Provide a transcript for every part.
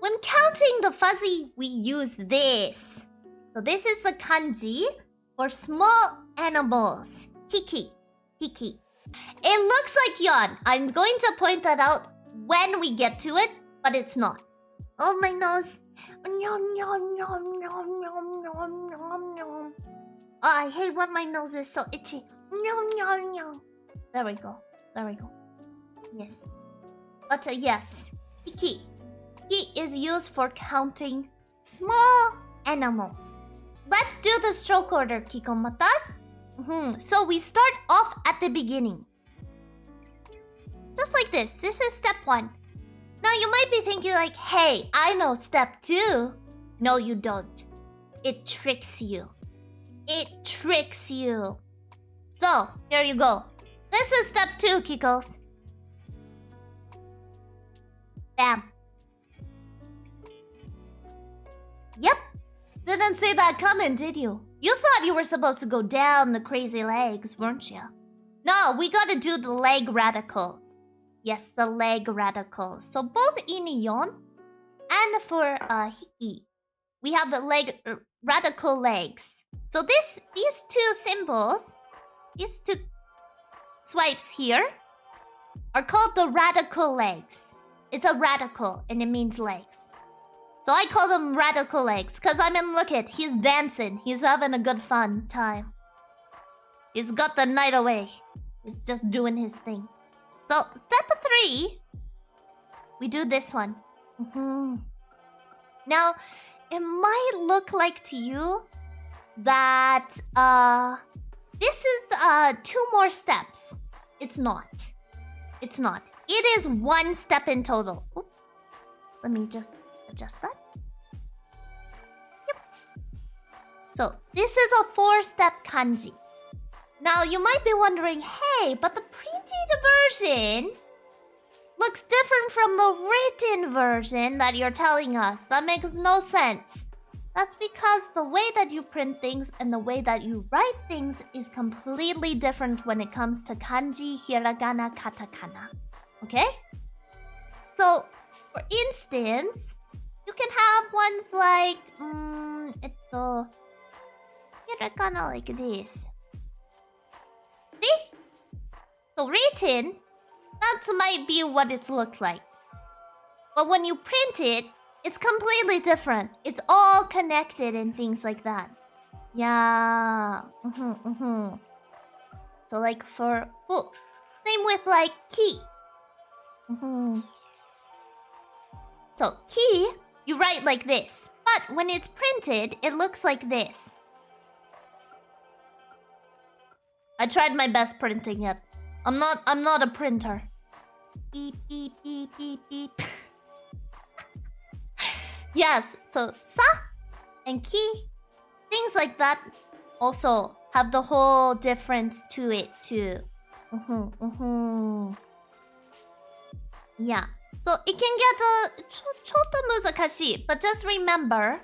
When counting the fuzzy, we use this. So this is the kanji for small animals. Hiki. Hiki. It looks like yawn. I'm going to point that out when we get to it, but it's not. Oh, my nose. Oh, I hate when my nose is so itchy. There we go. There we go. Yes. But yes. Hiki. Hiki is used for counting small animals. Let's do the stroke order, Kikomatas. So we start off at the beginning. Just like this. This is step 1. Now you might be thinking like, hey, I know step 2. No, you don't. It tricks you. It tricks you. So, here you go. This is step 2, Kikos. Bam. Yep. Didn't see that coming, did you? You thought you were supposed to go down the crazy legs, weren't you? No, we gotta do the leg radicals. Yes, the leg radicals. So both iniyon and for hiki, we have the leg radical legs. So these two symbols, these two swipes here, are called the radical legs. It's a radical and it means legs. So I call them radical legs, cause I mean, look it, he's dancing. He's having a good fun time. He's got the night away. He's just doing his thing. So step 3, we do this one. Now, it might look like to you that this is 2 more steps. It's not. It's not. It is 1 step in total. Oop. Let me just adjust that. Yep. So this is a 4-step kanji. Now you might be wondering, hey, but the printed version looks different from the written version that you're telling us. That makes no sense. That's because the way that you print things and the way that you write things is completely different when it comes to kanji, hiragana, katakana. Okay? So, for instance, you can have ones like, hiragana like this. See? So written, that might be what it's looked like. But when you print it, it's completely different. It's all connected and things like that. Yeah. So like for fu. Same with like ki. So ki, you write like this. But when it's printed, it looks like this. I tried my best printing it. I'm not a printer. Beep beep beep beep beep. Yes, so sa and ki, things like that also have the whole difference to it too. Yeah, so it can get a choto muzakashi, but just remember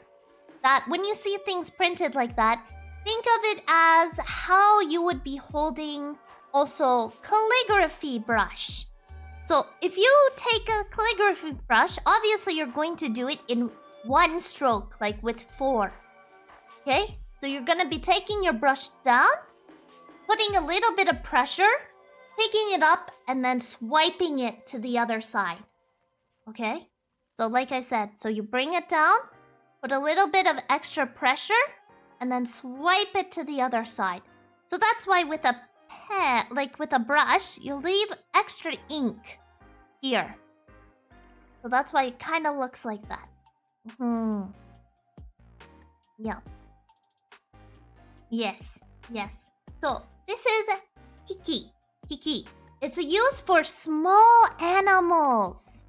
that when you see things printed like that, think of it as how you would be holding also calligraphy brush. So if you take a calligraphy brush, obviously you're going to do it in 1 stroke, like with 4. Okay? So you're gonna be taking your brush down, putting a little bit of pressure, picking it up, and then swiping it to the other side. Okay? So like I said, so you bring it down, put a little bit of extra pressure, and then swipe it to the other side. So that's why with a pen, like with a brush, you leave extra ink here. So that's why it kind of looks like that. Yeah. Yes, yes. So this is hiki. Hiki. It's used for small animals.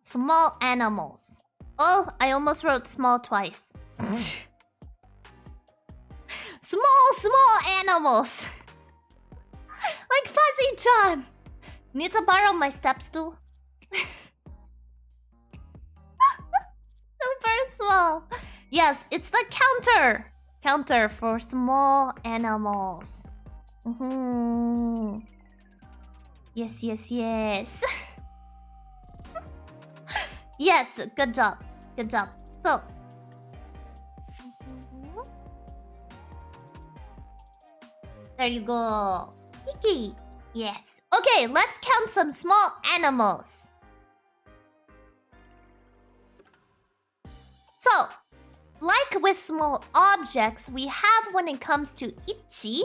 Small animals. Oh, I almost wrote small twice. Small animals. Like Fuzzy-chan. Need to borrow my step stool? Super small. Yes, it's the counter. Counter for small animals. Yes, yes, yes. Yes, good job. Good job. So. There you go. Hiki. Yes. Okay, let's count some small animals. So, like with small objects, we have when it comes to ichi.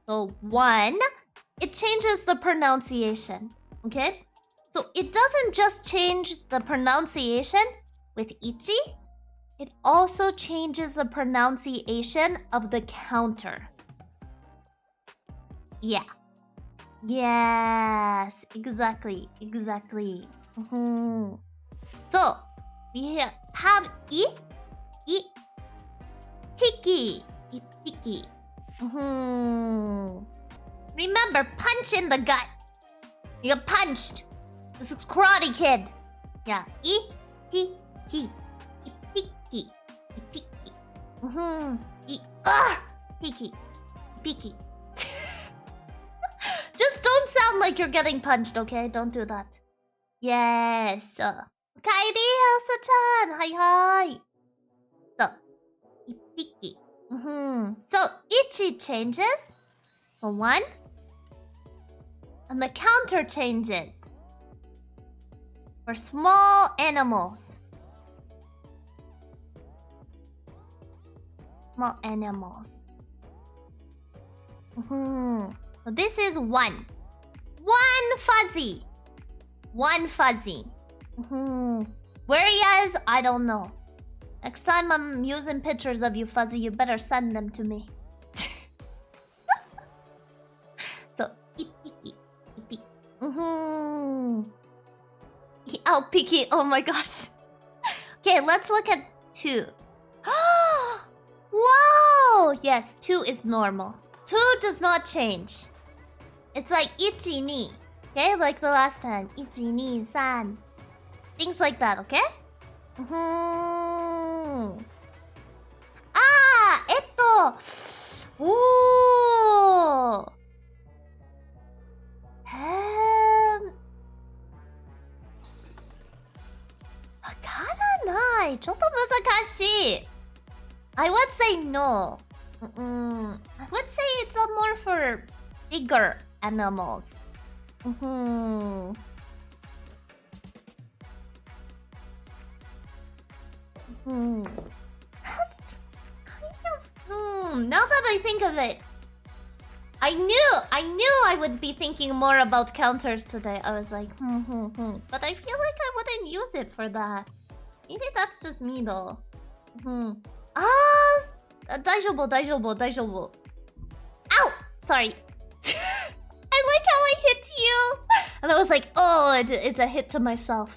So, 1, it changes the pronunciation. Okay? So, it doesn't just change the pronunciation with ichi, it also changes the pronunciation of the counter. Yeah. Yes, exactly, exactly. So, we have I, picky, picky. Remember, punch in the gut. You got punched. This is Karate Kid. Yeah, picky, picky, picky. Picky, picky. Just don't sound like you're getting punched, okay? Don't do that. Yes. Kairi, Elsa-chan. Hi, hi. So, ipiki. So, ichi changes. So, 1. And the counter changes. For small animals. Small animals. So this is 1. 1 fuzzy. 1 fuzzy. Where he is, I don't know. Next time I'm using pictures of you, Fuzzy, you better send them to me. So, ipiki. Ipiki. Oh, picky. Oh my gosh. Okay, let's look at 2. Wow! Yes, 2 is normal. 2 does not change. It's like ichi ni. Okay, like the last time. Ichi ni san. Things like that, okay? Ooh. わからない。ちょっと難しい。I would say no. I would say it's more for bigger animals. That's kind of... now that I think of it, I knew I would be thinking more about counters today. I was like, But I feel like I wouldn't use it for that. Maybe that's just me though. 大丈夫。Ow! Sorry. I like how I hit you. And I was like, oh, it's a hit to myself.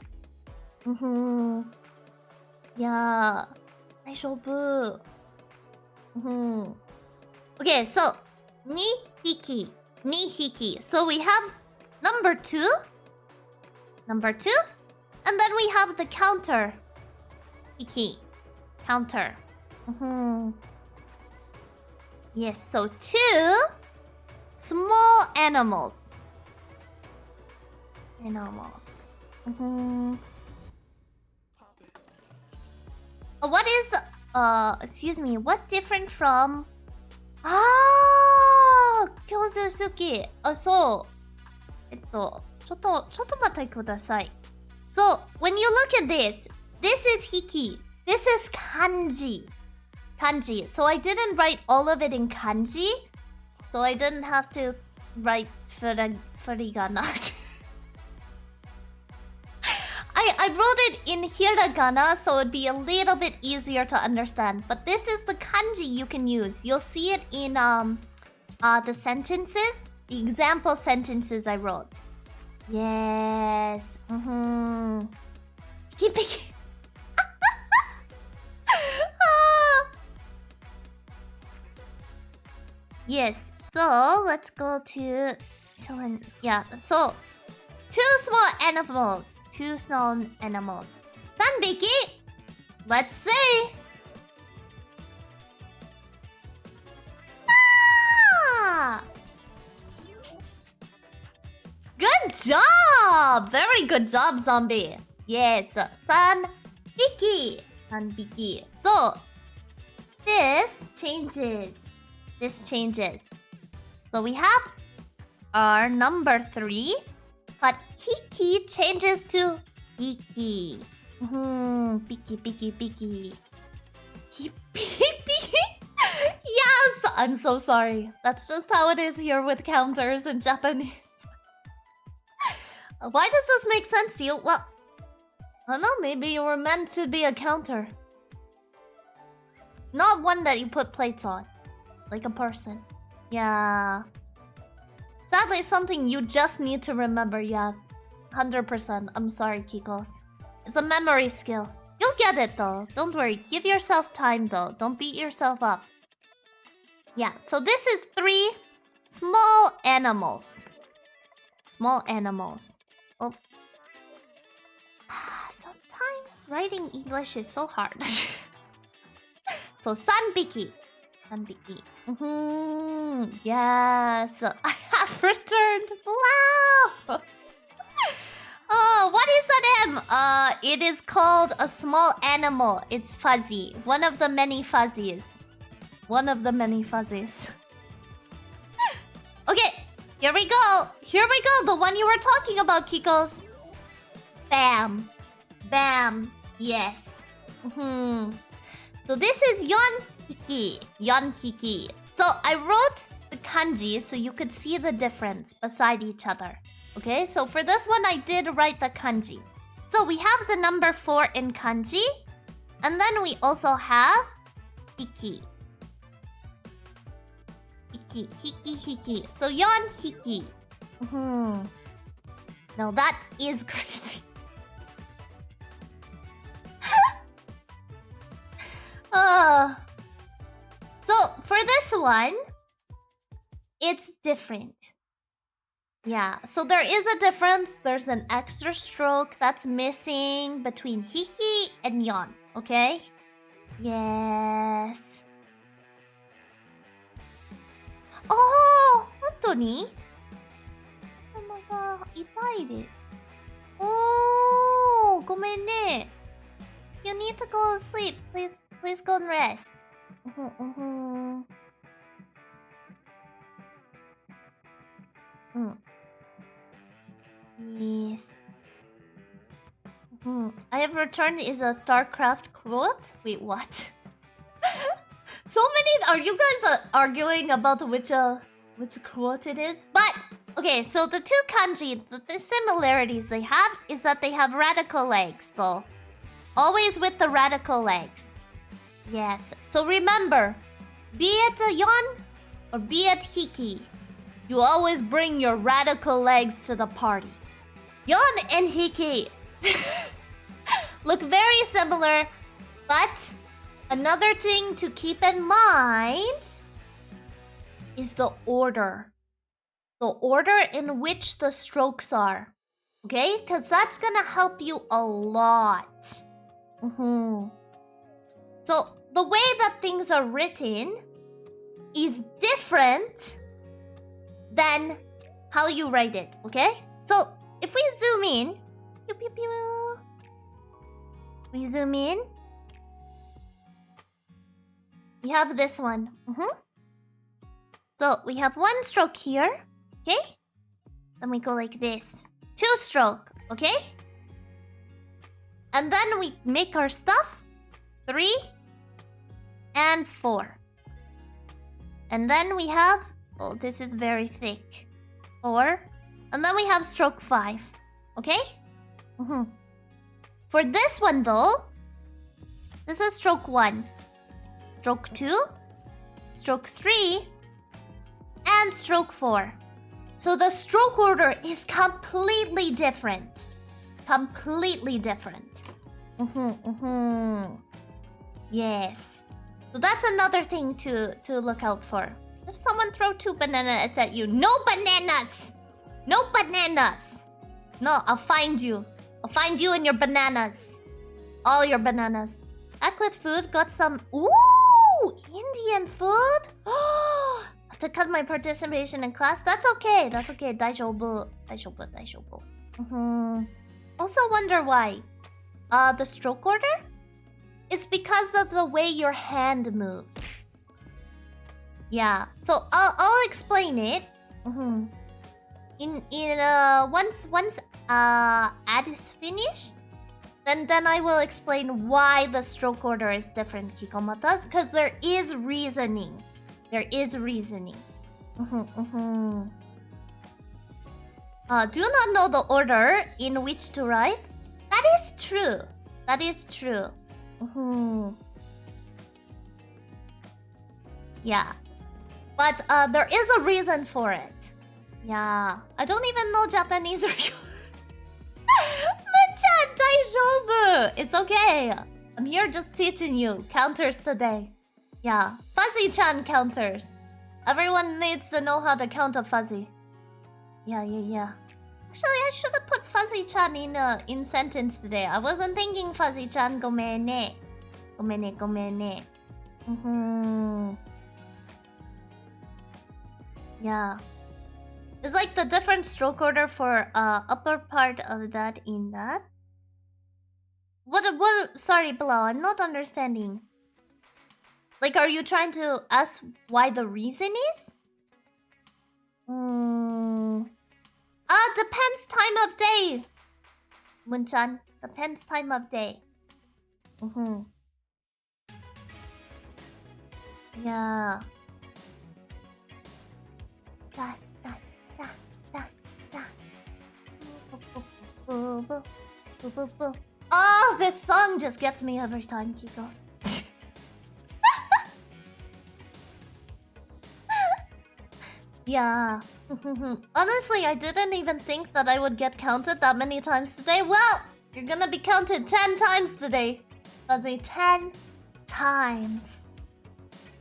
Yeah. 大丈夫. Okay, so 2匹. So we have number 2. And then we have the counter. Hiki. Counter. Yes, so 2 small animals. What is excuse me, what different from Kyosusuki. So ちょっと待ってください. So when you look at this is hiki. This is kanji. So I didn't write all of it in kanji. So I didn't have to write furigana. I wrote it in hiragana so it'd be a little bit easier to understand. But this is the kanji you can use. You'll see it in the sentences, the example sentences I wrote. Yes. Yes. So let's go to so 2 small animals. 3 匹. Let's see. Good job! Very good job, zombie. Yes, Sanbiki. Sanbiki. So, this changes. This changes. So we have our number 3, but Hiki changes to Hiki. Piki, piki, piki. Piki. Yes! I'm so sorry. That's just how it is here with counters in Japanese. Why does this make sense to you? Well, I don't know, maybe you were meant to be a counter. Not one that you put plates on. Like a person. Yeah. Sadly, something you just need to remember, yeah. 100%. I'm sorry, Kikos. It's a memory skill. You'll get it though. Don't worry. Give yourself time though. Don't beat yourself up. Yeah, so this is 3 small animals. Small animals. Oh. Sometimes writing English is so hard. So, Sanbiki. Sanbiki. Yes. I have returned. Wow. Oh, what is that M? It is called a small animal. It's fuzzy. One of the many fuzzies. One of the many fuzzies. Okay, here we go. Here we go. The one you were talking about, Kikos. Bam. Bam. Yes. So this is Yonhiki. Yonhiki. So I wrote the kanji so you could see the difference beside each other. Okay, so for this one I did write the kanji. So we have the number 4 in kanji. And then we also have hiki. Hiki, hiki, hiki. So Yonhiki. Now that is crazy. So for this one, it's different. Yeah, so there is a difference. There's an extra stroke that's missing between hiki and yon, okay? Yes. Oh, 本当に? Oh my god, 痛いで. Oh, ごめんね. You need to go to sleep. Please go and rest. Yes. I have returned is a StarCraft quote? Wait, what? So many. Are you guys arguing about which quote it is? But okay, so the two kanji, the similarities they have is that they have radical legs, though. Always with the radical legs. Yes. So remember, be it a yon or be it hiki, you always bring your radical legs to the party. Yon and hiki look very similar, but another thing to keep in mind is the order. The order in which the strokes are. Okay? Because that's gonna help you a lot. So, the way that things are written is different than how you write it, okay? So, if we zoom in, we zoom in, we have this one. So, we have one stroke here, okay? Then we go like this. 2 stroke, okay? And then we make our stuff 3 and 4. And then we have, oh, this is very thick, 4. And then we have stroke 5, okay? For this one though, this is stroke 1, stroke 2, stroke 3, and stroke 4. So the stroke order is completely different. Completely different. Yes. So that's another thing to look out for. If someone throw 2 bananas at you, no bananas! No bananas! No, I'll find you. I'll find you and your bananas. All your bananas. Back with food, got some... Ooh! Indian food? Oh, a to cut my participation in class. That's okay. That's okay. 大丈夫. 大丈夫. 大丈夫. Also wonder why. The stroke order? It's because of the way your hand moves. Yeah. So I'll explain it. Once ad is finished, then I will explain why the stroke order is different, Kikomatas, because there is reasoning. There is reasoning. Do you not know the order in which to write? That is true. That is true. Yeah. But there is a reason for it. Yeah. I don't even know Japanese. Menchan, daijoubu. It's okay. I'm here just teaching you counters today. Yeah. Fuzzy-chan counters. Everyone needs to know how to count a fuzzy. Yeah. Actually, I should have put Fuzzy-chan in sentence today. I wasn't thinking Fuzzy-chan. Gomenne ne. Gomenne ne. Yeah. It's like the different stroke order for upper part of that in that. What sorry, Bilal, I'm not understanding. Like, are you trying to ask why the reason is? Depends time of day. Munchan, depends time of day. Yeah. Da. Oh, this song just gets me every time, Kikos. Yeah. Honestly, I didn't even think that I would get counted that many times today. Well, you're gonna be counted 10 times today. Fuzzy, 10 times.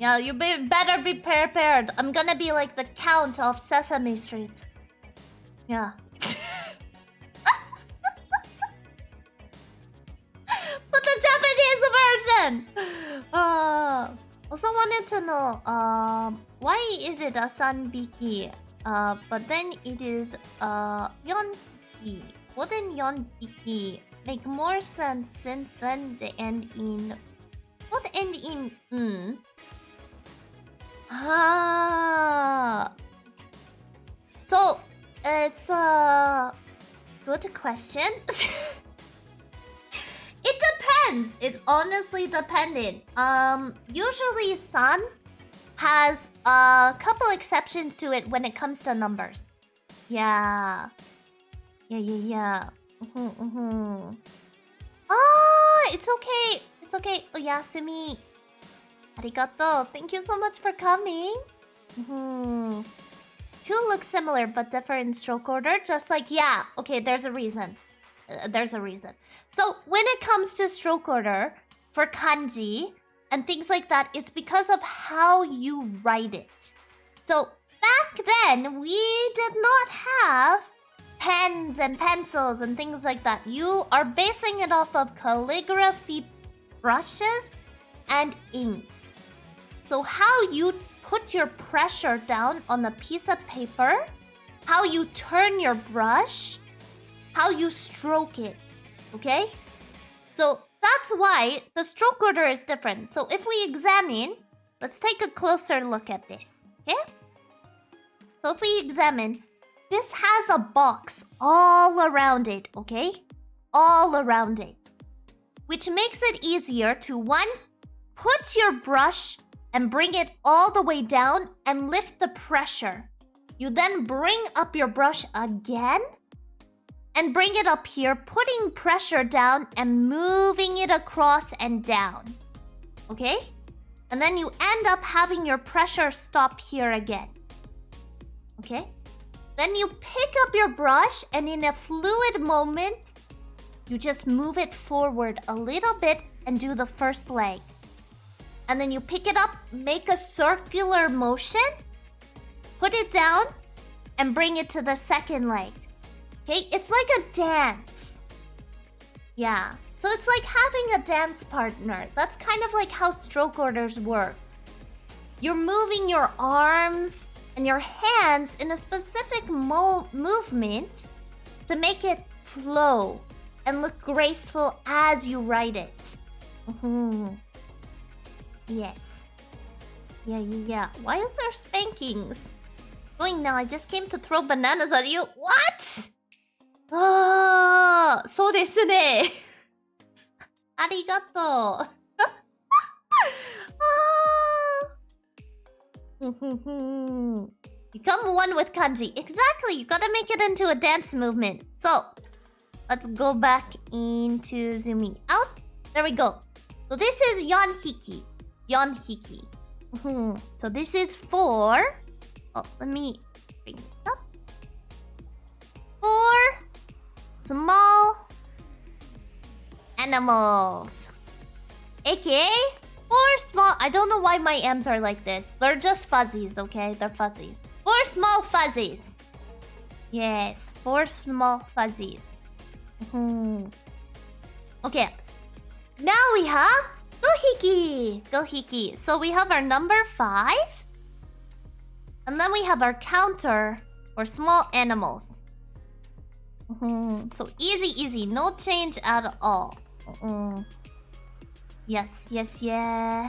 Yeah, you better be prepared. I'm gonna be like the Count of Sesame Street. Yeah. But the Japanese version! Also wanted to know, why is it a sanbiki? But then it is yonhiki. Wouldn't yonhiki make more sense since then they end in... Both end in n? So, it's a good question. It depends. It honestly depended. Usually San has a couple exceptions to it when it comes to numbers. Yeah. It's okay. It's okay. Oyasumi. Arigato. Thank you so much for coming. Two look similar but different in stroke order. Just like, yeah. Okay, there's a reason. There's a reason. So when it comes to stroke order for kanji and things like that, it's because of how you write it. So back then, we did not have pens and pencils and things like that. You are basing it off of calligraphy brushes and ink. So how you put your pressure down on a piece of paper, how you turn your brush, how you stroke it, okay? So that's why the stroke order is different. So if we examine, let's take a closer look at this, okay? So if we examine, this has a box all around it, okay? All around it. Which makes it easier to, one, put your brush and bring it all the way down and lift the pressure. You then bring up your brush again and bring it up here, putting pressure down and moving it across and down. Okay? And then you end up having your pressure stop here again. Okay? Then you pick up your brush and in a fluid moment, you just move it forward a little bit and do the first leg. And then you pick it up, make a circular motion, put it down, and bring it to the second leg. Okay, it's like a dance. Yeah, so it's like having a dance partner. That's kind of like how stroke orders work. You're moving your arms and your hands in a specific movement to make it flow and look graceful as you write it. Yes. Yeah. Why is there spankings? Going now, I just came to throw bananas at you. What? Ah, so desu ne. Arigato. Become one with kanji. Exactly, you gotta make it into a dance movement. So, let's go back into zooming out. There we go. So this is yonhiki. Yonhiki. So this is 4. Oh, let me bring this up. 4 small animals. AKA 4 small... I don't know why my M's are like this. They're just fuzzies, okay? They're fuzzies. 4 small fuzzies. Yes, 4 small fuzzies. Okay. Now we have gohiki. Gohiki. So we have our number 5. And then we have our counter for small animals. So easy. No change at all. Yes. Yeah.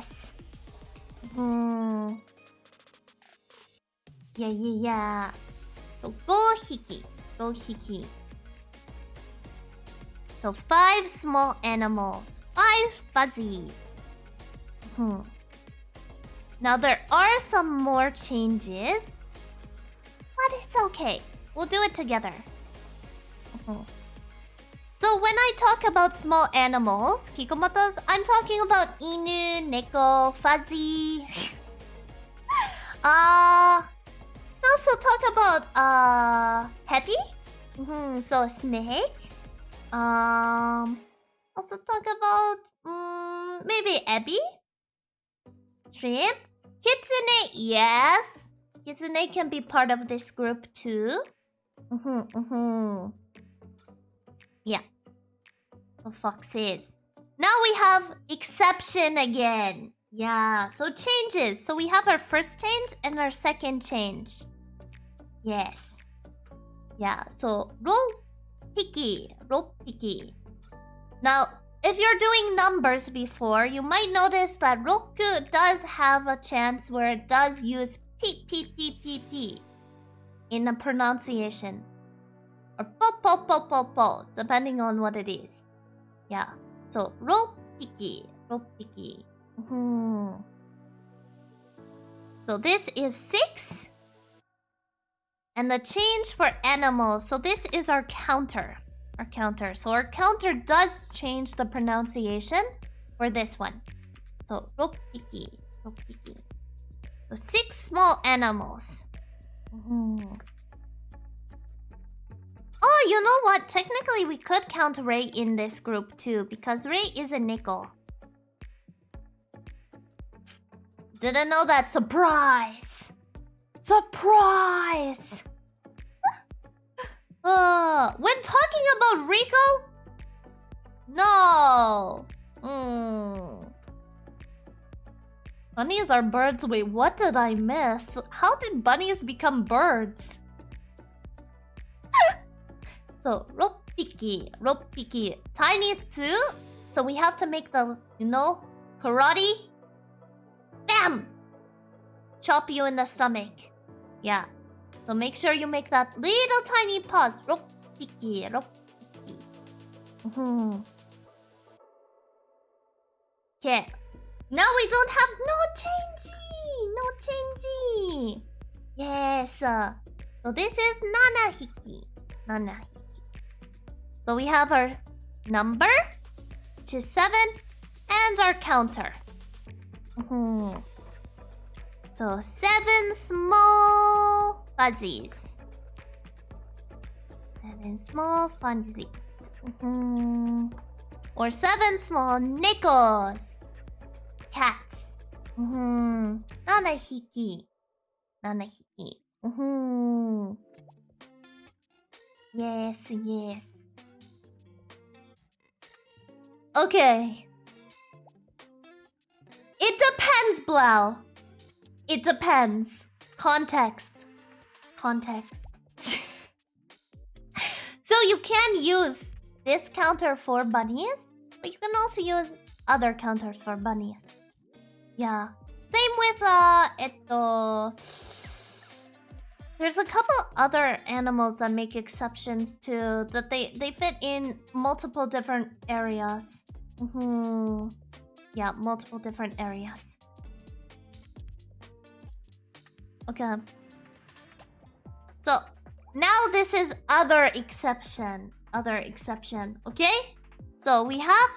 So gohiki. So 5 small animals. 5 fuzzies. Now there are some more changes, but it's okay. We'll do it together. So when I talk about small animals, Kikomoto's, I'm talking about inu, neko, fuzzy. Also talk about happy. So a snake. Also talk about maybe Abby. Shrimp. Kitsune, yes. Kitsune can be part of this group too. Yeah. The foxes. Now we have exception again. Yeah, so changes. So we have our first change and our second change. Yes. Yeah, so ropiki. Now, if you're doing numbers before, you might notice that Roku does have a chance where it does use p in the pronunciation. Or po, depending on what it is. Yeah. So, ropiki. So this is 6. And the change for animals. So this is our counter. So our counter does change the pronunciation for this one. So ropiki. So 6 small animals. Oh, you know what? Technically, we could count Ray in this group too, because Ray is a nickel. Didn't know that. Surprise! When talking about Rico? No. Bunnies are birds. Wait, what did I miss? How did bunnies become birds? So, ropiki. Tiny too. So we have to make the, karate. Bam! Chop you in the stomach. Yeah. So make sure you make that little tiny pause. Ropiki. Okay. Now we don't have no changey. Yes. So this is nanahiki. So we have our number, which is 7, and our counter. So 7 small fuzzies. 7 small fuzzies. Or 7 small nickels. Cats. Nanahiki. Yes. Okay. It depends, Blau. It depends. Context. context. So you can use this counter for bunnies, but you can also use other counters for bunnies. Yeah. Same with there's a couple other animals that make exceptions too, that they fit in multiple different areas. Yeah, multiple different areas. Okay. So now this is other exception. Okay? So we have,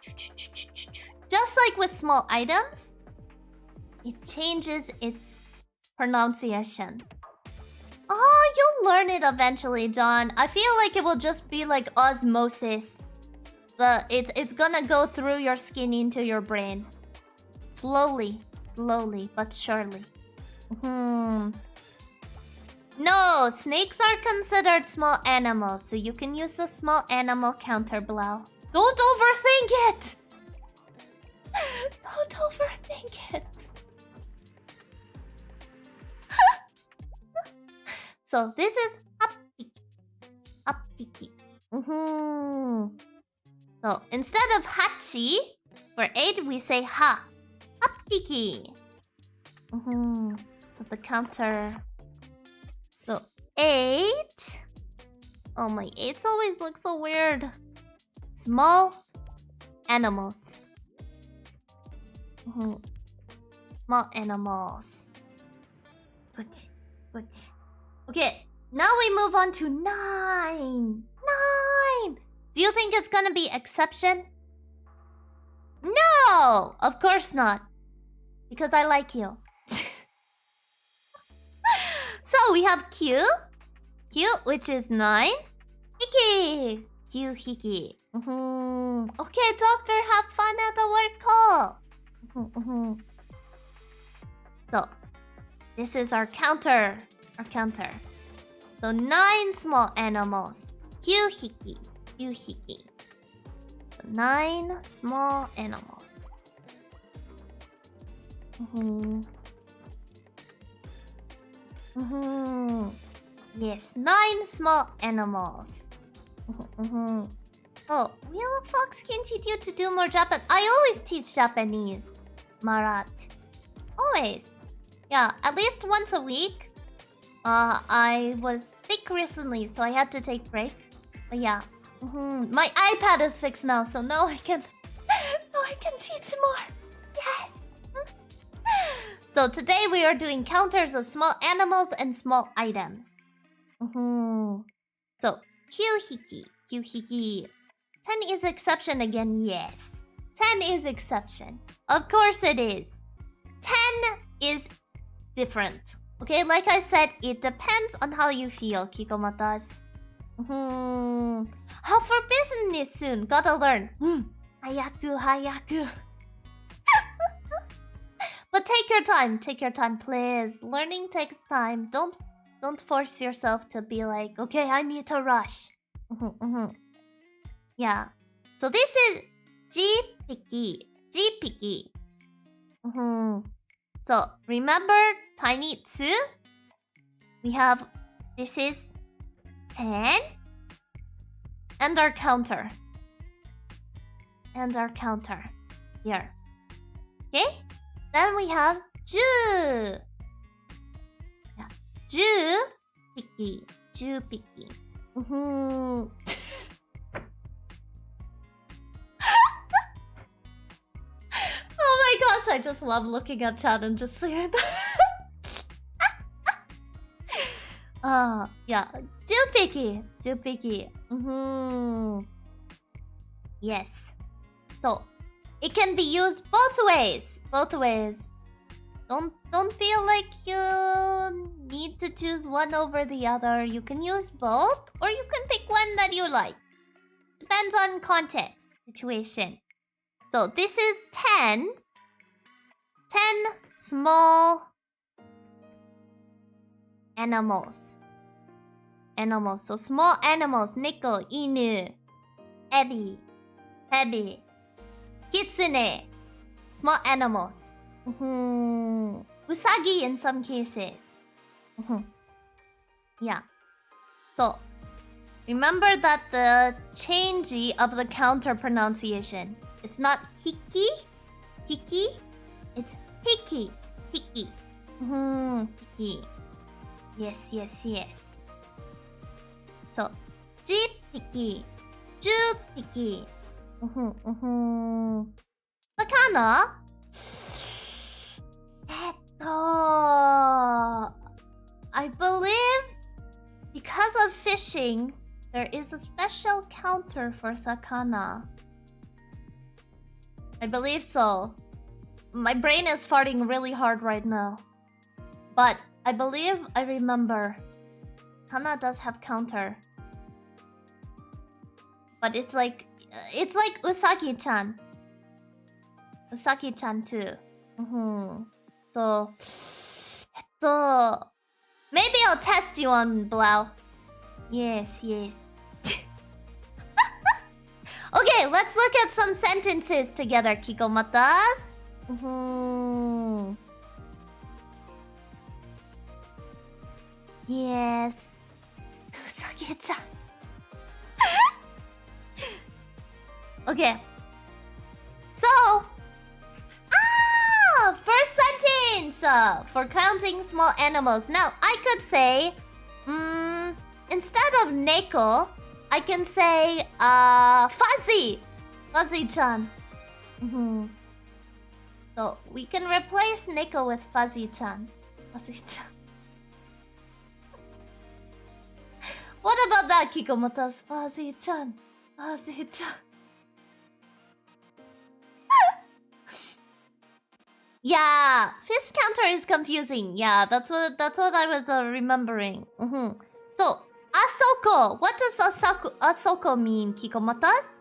just like with small items, it changes its pronunciation. Oh, you'll learn it eventually, John. I feel like it will just be like osmosis. It's gonna go through your skin into your brain. Slowly, but surely. No, snakes are considered small animals, so you can use the small animal counter, Blau. Don't overthink it! Don't overthink it. So this is Happiki. So instead of Hachi, for 8 we say Ha. Happiki. Put the counter. So 8. Oh, my 8s always look so weird. Small animals. Small animals. Good. Okay, now we move on to 9. Do you think it's gonna be exception? No! Of course not. Because I like you. So we have Q, which is 9. Hiki. Q, Hiki. Okay, doctor, have fun at the work call. So, this is our counter. So 9 small animals. Q, Hiki. So 9 small animals. Yes, 9 small animals. Oh, will Fox continue to do more Japan? I always teach Japanese, Marat. Always. Yeah, at least once a week. I was sick recently, so I had to take a break. But yeah. My iPad is fixed now, so now I can teach more. Yes. So today we are doing counters of small animals and small items. So Q hiki. 10 is exception again, yes. 10 is exception. Of course it is. 10 is different. Okay, like I said, it depends on how you feel, Kikomatas. How for business soon? Gotta learn. Hayaku. But take your time, please. Learning takes time. Don't force yourself to be like, okay, I need to rush. Yeah. So this is G-Piki. So remember Tiny 2? We have, this is 10. And our counter. Here. Okay? Then we have 10. Yeah. 10 piki. Oh my gosh, I just love looking at chat and just seeing that. Yeah. 10 piki. Yes. So, it can be used both ways. Don't feel like you need to choose one over the other. You can use both, or you can pick one that you like. Depends on context, situation. So this is 10. 10 small animals. So small animals. Neko, inu, ebi, kitsune. Small animals. Usagi in some cases. Yeah. So, remember that the changey of the counter pronunciation. It's not hiki, hiki. It's hiki, hiki. Hiki. Yes, yes, yes. So, 10匹、10匹。魚I believe because of fishing, there is a special counter for sakana. I believe so. My brain is farting really hard right now. But I believe I remember. Kana does have counter. But it's like Usagi-chan. Usagi-chan too. So maybe I'll test you on Blau. Yes, yes. Okay, let's look at some sentences together, Kikomatas. Yes. Usagi-chan. Okay. So, first sentence for counting small animals. Now, I could say, instead of Neko, I can say, Fuzzy. Fuzzy-chan. So, we can replace Neko with Fuzzy-chan. Fuzzy-chan. What about that, Kikomoto's Fuzzy-chan? Fuzzy-chan. Yeah, fish counter is confusing. Yeah, that's what I was remembering. So, Asoko. What does Asoko mean, Kikomatas?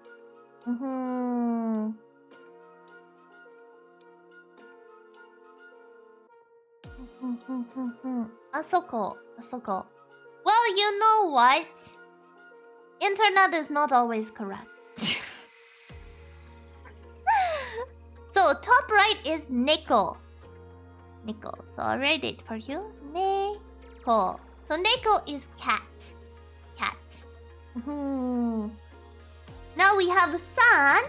Asoko. Well, you know what? Internet is not always correct. So, top right is Neko. Neko. So, I'll write it for you. Neko. So, Neko is cat. Cat. Now we have San.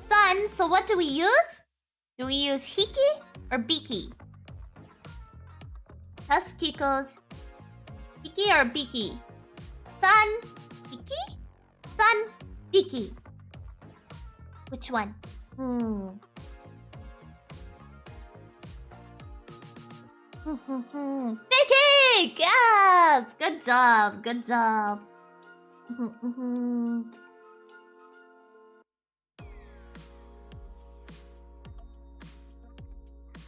San. So, what do we use? Do we use Hiki or Biki? That's Kiko's. Hiki or Biki? San. Hiki? San. Biki. Which one? Biki! Yes! Good job. Good job.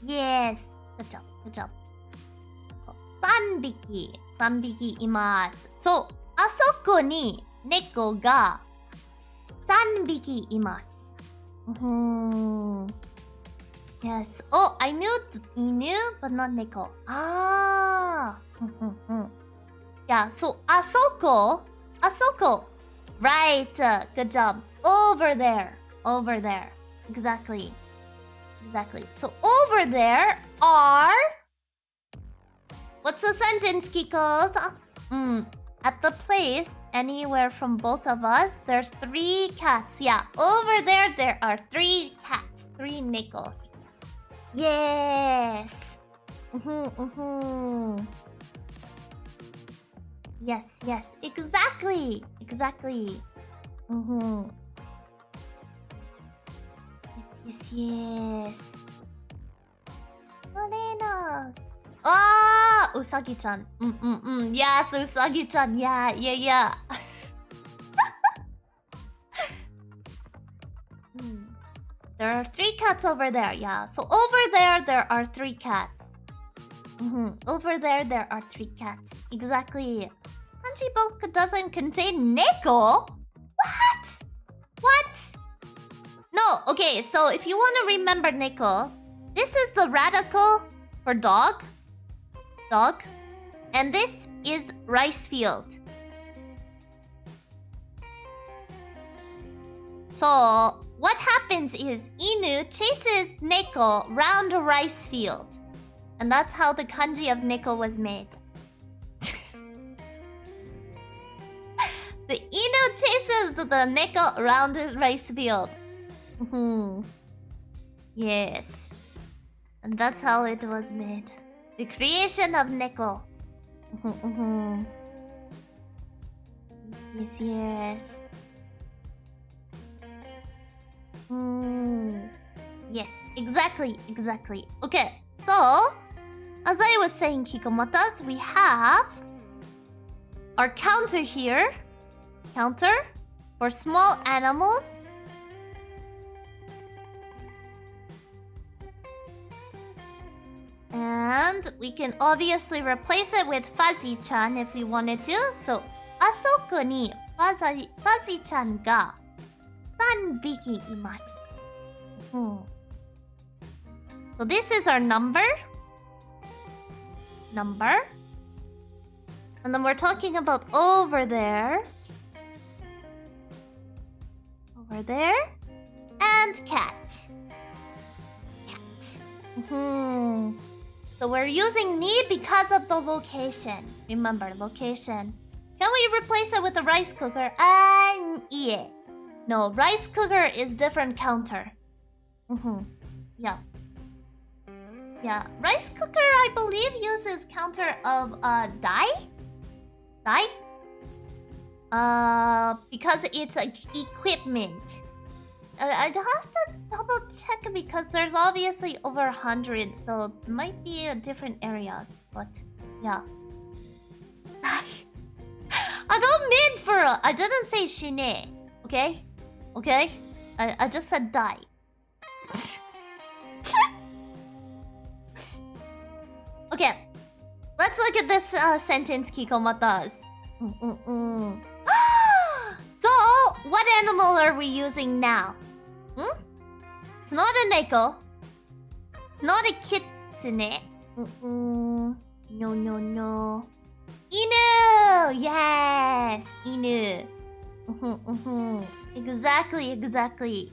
Yes. Good job. Good job. 3匹。3匹います。そう。あそこに猫が3匹います。Yes. Oh, I knew inu, but not neko. Ah. Yeah, so asoko. Right. Good job. Over there. Exactly. So over there are... What's the sentence, Kikos? At the place, anywhere from both of us, there's 3 cats. Yeah, over there, there are 3 cats. 3 nekos. Yes. Yes. Exactly. Yes. Arenas. Ah, Usagi-chan. Yes, Usagi-chan. Yeah. There are 3 cats over there. Yeah. So over there are 3 cats. Over there are 3 cats. Exactly. Kanji book doesn't contain neko? What? No. Okay. So if you want to remember neko, this is the radical for dog. And this is rice field. So what happens is Inu chases Neko round a rice field. And that's how the kanji of Neko was made. The Inu chases the Neko around the rice field. Yes. And that's how it was made. The creation of Neko. Yes. Yes, exactly. Okay, so as I was saying, Kikomatas, we have our counter here. Counter for small animals. And we can obviously replace it with Fuzzy-chan if we wanted to. So, あそこに Fuzzy-chan が3匹います。So this is our number. And then we're talking about over there. And cat. So we're using ni because of the location. Remember, location. Can we replace it with a rice cooker? Yeah. No, rice cooker is different counter. Yeah. Rice cooker, I believe, uses counter of die? Because it's equipment. I'd have to double check because there's obviously over 100, so it might be different areas. But yeah. I don't mean for I didn't say shine. Okay? I just said die. Okay. Let's look at this sentence, Kikomatas. So, what animal are we using now? It's not a neko. Not a kitsune. No. Inu! Yes! Inu. Exactly.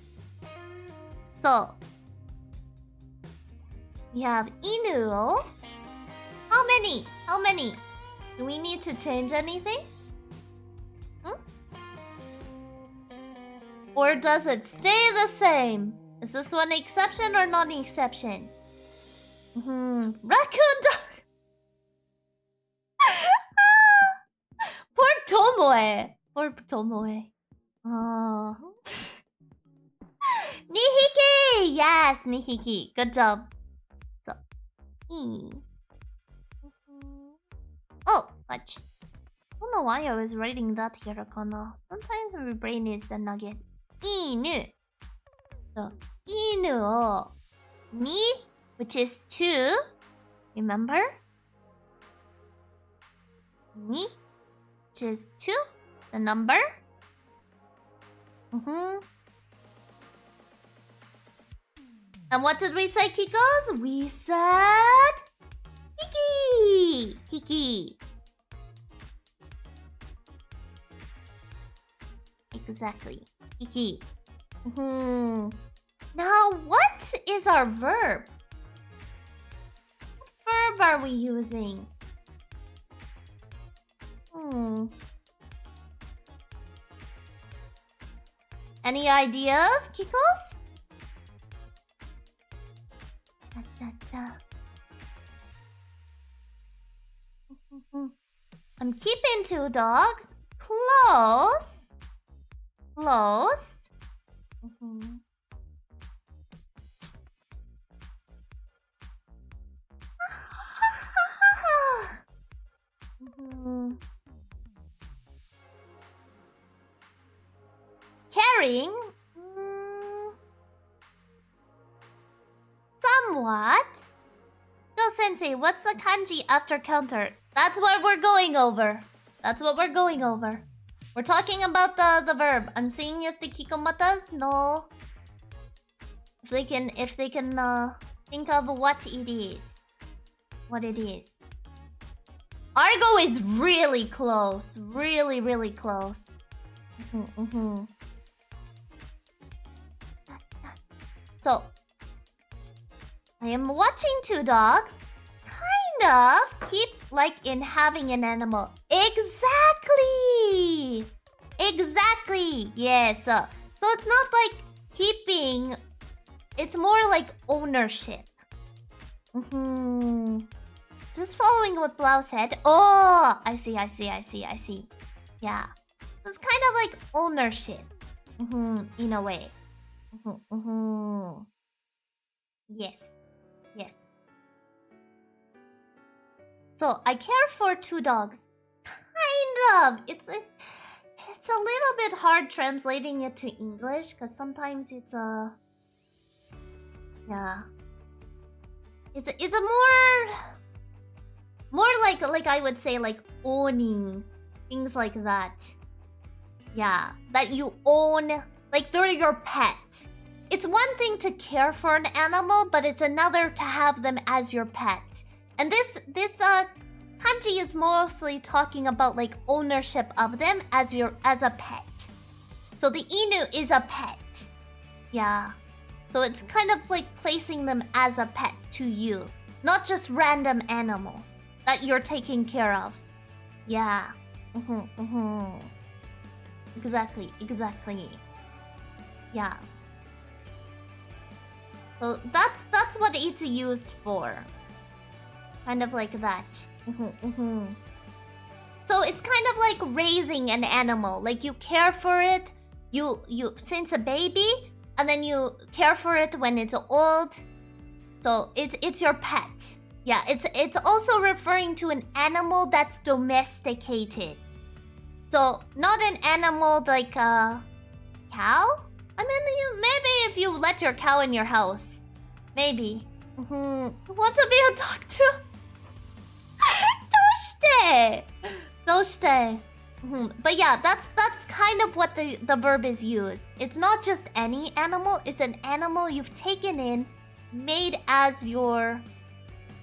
So, we have inu. How many? Do we need to change anything? Or does it stay the same? Is this one an exception or not an exception? Raccoon dog! Poor Tomoe. Oh. Nihiki! Yes, Nihiki. Good job. So, oh, fudge. I don't know why I was writing that hiragana. Sometimes my brain is the nugget. Inu. So, inu o ni, which is 2. Remember? Ni, which is 2. The number. And what did we say, Kikos? We said Hiki. Exactly. Hiki. Now, what is our verb? What verb are we using? Any ideas, Kikos? I'm keeping 2 dogs. Close. Carrying? Somewhat. Go Sensei, what's the kanji after counter? That's what we're going over. We're talking about the verb. I'm seeing if the Kikomatas know if they can think of what it is. Argo is really close. Really close. So, I am watching 2 dogs. Kind of keep like in having an animal. Exactly! Exactly. Yes. So it's not like keeping. It's more like ownership. Just following what Blau said. Oh, I see. Yeah. It's kind of like ownership. In a way. Yes. Yes. So I care for 2 dogs. Kind of. It's a little bit hard translating it to English because sometimes it's a it's a more like I would say like owning things like that. Yeah, that you own, like they're your pet. It's one thing to care for an animal, but it's another to have them as your pet. And this kanji is mostly talking about like ownership of them as a pet. So the inu is a pet. Yeah. So it's kind of like placing them as a pet to you, not just random animal that you're taking care of. Yeah. Exactly. Yeah. So that's what it's used for. Kind of like that. So it's kind of like raising an animal. Like you care for it, you since a baby, and then you care for it when it's old. So it's your pet. Yeah, it's also referring to an animal that's domesticated. So not an animal like a cow? I mean, maybe if you let your cow in your house. Maybe. Want to be a dog too? Doshite. But yeah, that's kind of what the verb is used. It's not just any animal, it's an animal you've taken in, made as your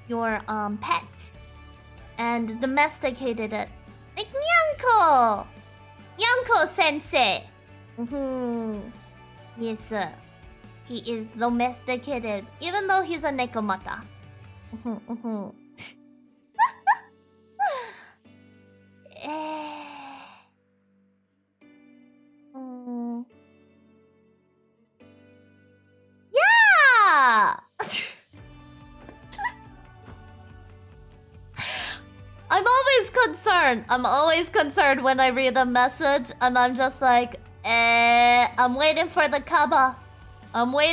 pet, and domesticated it. Like Nyanko sensei. Yes, sir. He is domesticated, even though he's a nekomata. Yeah! I'm always concerned when I read a message and I'm just like, I'm waiting for the kaba. Why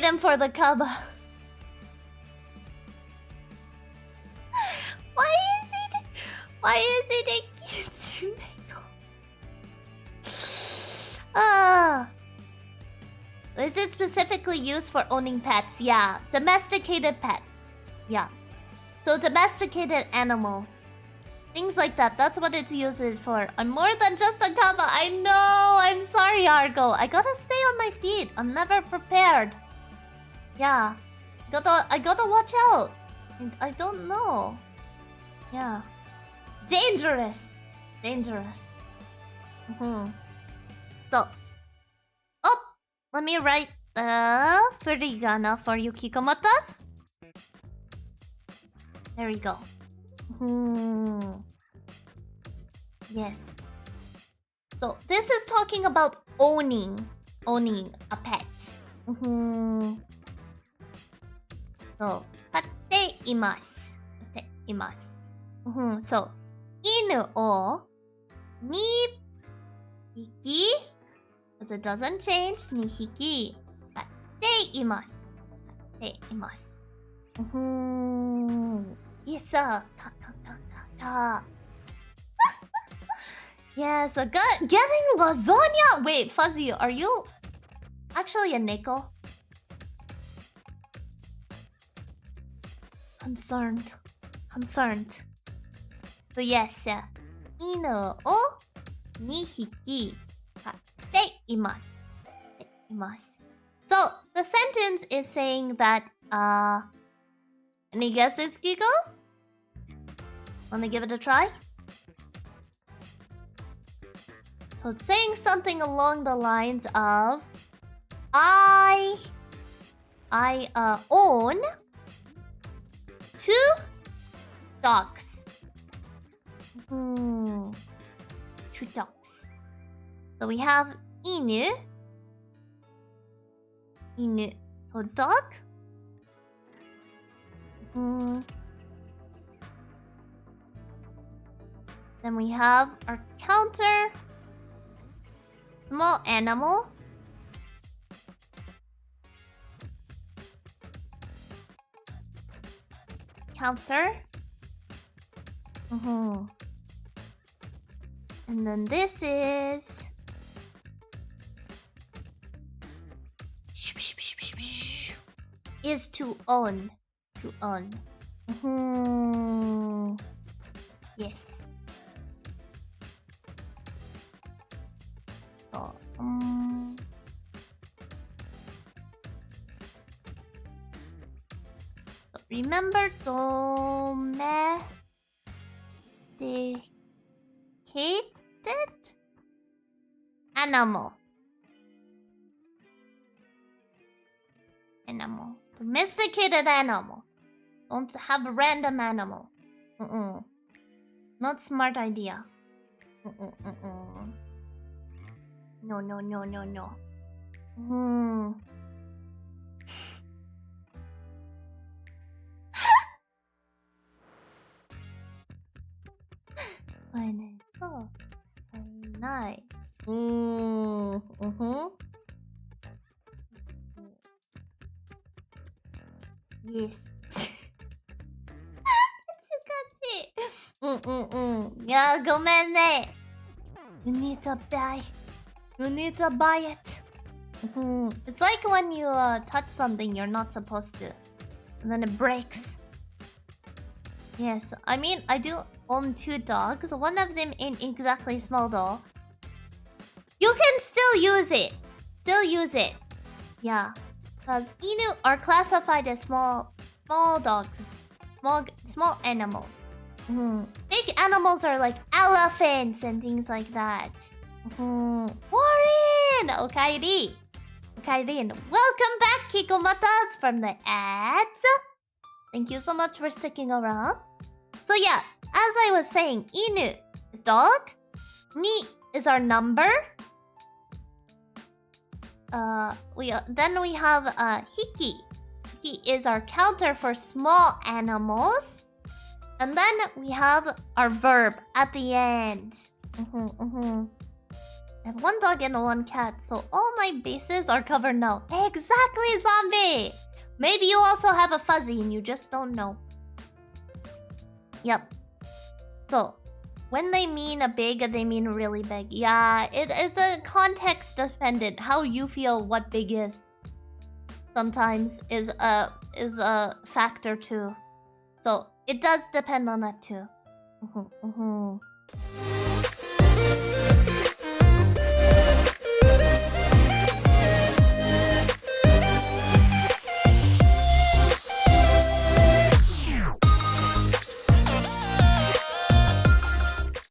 is it a Kitsuneko? Is it specifically used for owning pets? Yeah. Domesticated pets. Yeah. So domesticated animals. Things like that. That's what it's used for. I'm more than just a kaba. I know. I'm sorry, Argo. I gotta stay on my feet. I'm never prepared. Yeah. I gotta watch out. I don't know. Yeah. Dangerous. So. Oh! Let me write furigana for you, Kikomatas. There we go. Yes. So this is talking about owning a pet. So, 飼っています。So, 犬を2匹 because it doesn't change 2匹飼っています。Yes, sir. Yeah, so getting lasagna. Wait, Fuzzy, are you actually a neko? Concerned. So yes, 犬を2匹飼っています。So the sentence is saying that any guesses, Kikos? Wanna give it a try? So it's saying something along the lines of I own 2 dogs. 2 dogs. So we have inu. Inu. So dog. Then we have our counter. Small animal. Counter. And then this is to own. To own. Yes. So, remember domesticated animal. Domesticated animal. Don't have a random animal. Not smart idea. No. Nice. Yes. Yeah, go man. You need to buy it. It's like when you touch something you're not supposed to, and then it breaks. Yes, I mean, I do own 2 dogs. One of them ain't exactly small though. You can still use it. Yeah, because Inu are classified as small dogs, small animals. Big animals are like elephants and things like that. Warren! Okairi! Welcome back, Kikomatas, from the ads. Thank you so much for sticking around. So yeah, as I was saying, Inu, dog. Ni is our number. Then we have Hiki. Hiki is our counter for small animals. And then we have our verb at the end. I have 1 dog and 1 cat, so all my bases are covered now. Exactly, zombie! Maybe you also have a fuzzy and you just don't know. Yep. So, when they mean a big, they mean really big. Yeah, it is a context dependent. How you feel what big is sometimes is a factor too. So, it does depend on that too.